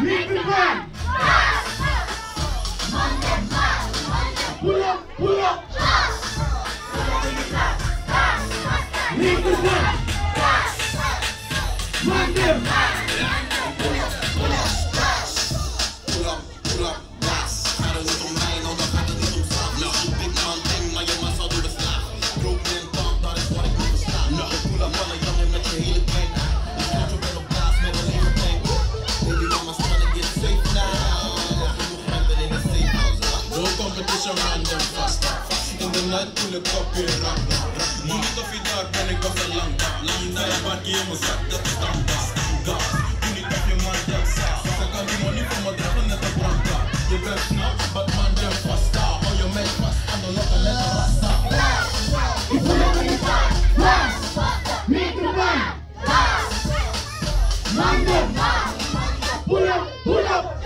Lincoln! Pull up, pull up! Lincoln! Man them! Around them fast. In the night, pull a copy rap. Money stuff it dark, then it goes a long time. Long time, bad game, was at the stand. God, you need to be man, them fast. I got the money from a drop and at the brand. You best now, but man, them faster. Or you make fast, and the lock and let the rasta. It's a little bit fast. Make the man. Man them. Pull up, pull up.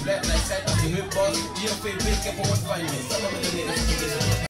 Black like that, I can hit bars. GFA big, get for one find me.